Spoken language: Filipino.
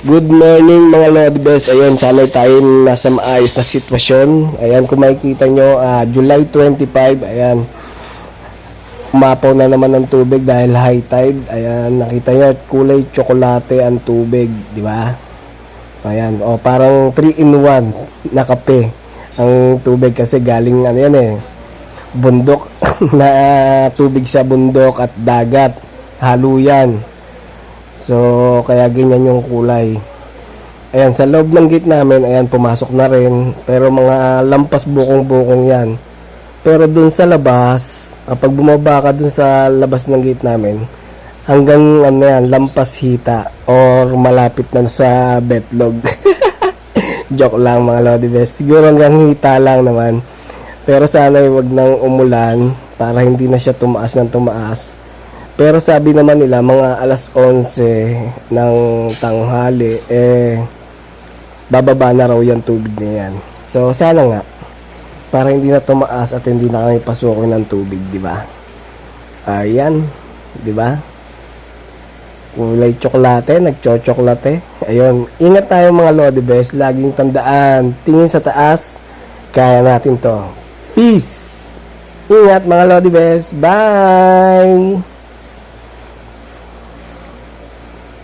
Good morning mga Lodibes. Ayun, sana tayo nasa maayos na sitwasyon. Ayan, kung makikita nyo, July 25, ayan, umapaw na naman ng tubig dahil high tide. Ayan, nakita nyo, kulay tsokolate ang tubig, di ba? Ayan, parang 3-in-1 na kape ang tubig kasi galing, ano yan bundok, na tubig sa bundok at dagat. Halo yan. So, kaya ganyan yung kulay. Ayan, sa loob ng gate namin, ayan, pumasok na rin. Pero mga lampas bukong-bukong yan. Pero dun sa labas, kapag bumaba ka dun sa labas ng gate namin, hanggang, ano yan, lampas hita or malapit na sa betlog. Joke lang mga Lodibes. Siguro hanggang hita lang naman. Pero sana wag nang umulan para hindi na siya tumaas ng tumaas. Pero sabi naman nila mga alas 11 ng tanghali bababa na raw yung tubig na yan. So sana nga para hindi na tumaas at hindi na kami pasukin ng tubig, di ba? Ayan, di ba? Kulay tsokolate, nagcho-tsokolate. Ayun, ingat tayo mga Lodibes, laging tandaan, tingin sa taas, kaya natin to. Peace! Ingat mga Lodibes, bye!